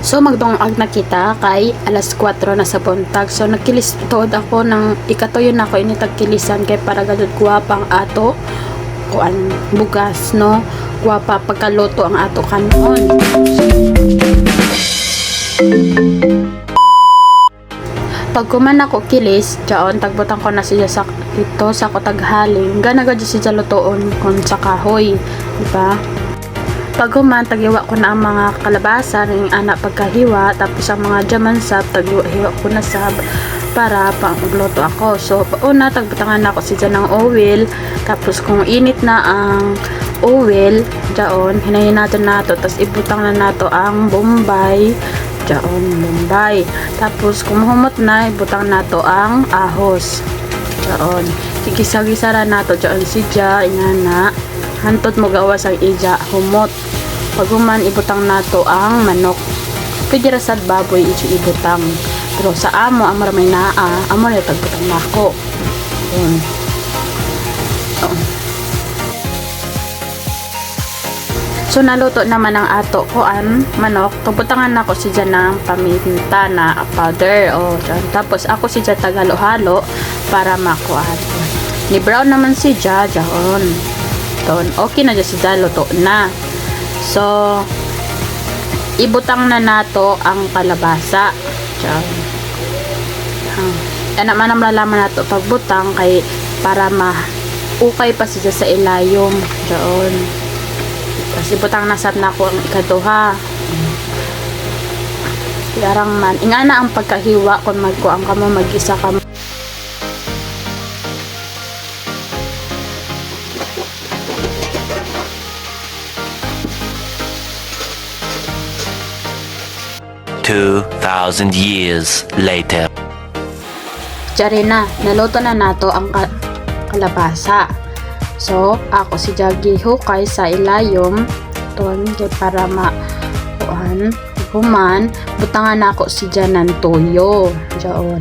So magdungag na kita kay alas 4 na sa buntag. So nagkilis tuod ako ng ikatuyo na ako ini tagkilisan kay para gadud guwapang ato kuan bugas no. Guwapa pagkaluto ang ato kanon. Pag kuman ako kilis, diyon tagbutang ko na siya sa dito sa kotaghaling. Ganaga di siya lutoon kon sa kahoy, di ba? Pag kuman tagiwa ko na ang mga kalabasa ning anak pagkahiwa, tapos ang mga jamansap tagiwa ko na sab para pangluto ako. So una tagbutangan ako siya ng oil, tapos kung init na ang oil, diyon hinayin natin nato, tapos ibutang na nato ang bombay. Bombay. Tapos kung humot na, ibutang nato ang ahos. Diyon. Gisa-gisara nato diyon sidya ingana. Hantod mo gawas ang ija humot. Pag human ibutang nato ang manok. Pwede ra sad baboy ibutang. Pero sa amo ang maramay naa, amo na tagbutang nako. So naluto naman ang ato ko an manok. Tubutangan ako siya ng paminta na powder o dyan. Tapos ako siya tagalo-halo para makuha. Ni brown naman siya dyan. Okay na dyan siya luto na. So ibutang na nato ang kalabasa. Dyan. Naman ang malalaman nato pagbutang kay para ukay pa siya sa ilayom. Dyan. Kasi butang nasab na ako ang ikaduha. Yarang man. Ingana ang pagkahiwa kung magkuang ka mo, mag-isa ka mo. $2,000 years later. Diyan na, naluto na nato ang kalabasa. So, ako si Jaggy hukay sa ilayom. Tuwan kay para makuhan. Human, butangan ako si Janan toyo. Diyan.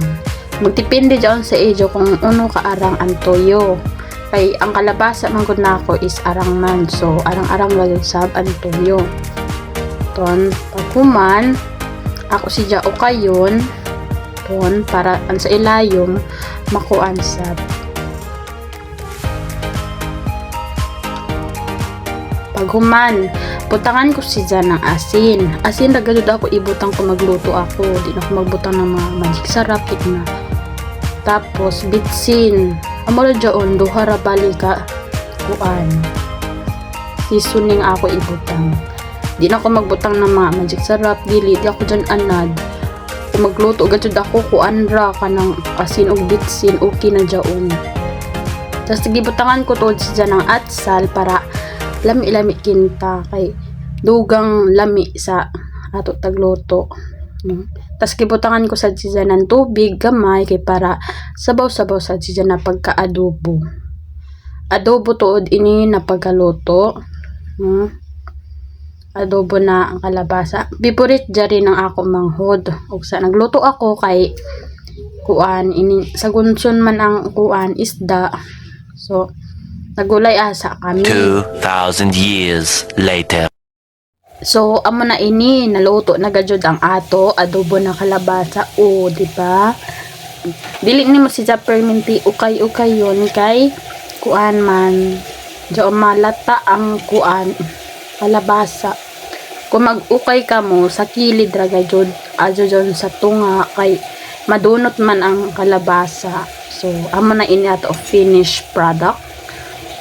Magdepende diyan sa ejo kung uno ka arang ang toyo. Kay ang kalabasa man gud nako is arang man. So, arang-arang lang sab ang toyo. Tuwan, pag human, ako si Ja ukayon. Tuwan, para ang sa ilayom makuan sab. Paghuman, butangan ko siya ng asin. Asin na ganun ako ibutang ko magluto ako. Di na ako magbutang ng mga magic sarap na. Tapos bitsin. Amora dyan, duhara balika kuan. Seasoning ako ibutang. Di na ako magbutang ng mga magic sarap. Dili, di ako dyan anad. Kung magluto, ganun ako kuan ra ka ng asin o bitsin. Okay na dyan. Tapos gibutangan ko to siya ng atsal para lami-lami kinta kay dugang lami sa ato tagluto. Tas gibutangan ko sa siya ng tubig gamay kay para sabaw-sabaw sa siya na pagka-adobo. Adobo tuod ini na pagkaluto. Adobo na ang kalabasa. Favorite jari ng ako manghod. Og sa nagluto ako kay kuan ini sa gunson man ang kuan isda. So nagulay asa kami. 2,000 years later. So amo na ini naluto na gajud ang ato adobo na kalabasa o di ba? Dili ni mo siya perminti ukay-ukay yon kay kuan man jo malata ang kuan kalabasa. Kung mag-ukay ka mo sa kilid ra gajud adyo jon sa tunga kay madunot man ang kalabasa. So amo na ini ato finished product.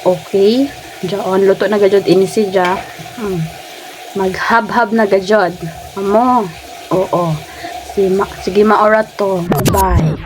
Okay, diyan luto na gajud ini siya. Maghab-hab na gajud. Amo. Oo. Sige maorat to. Bye.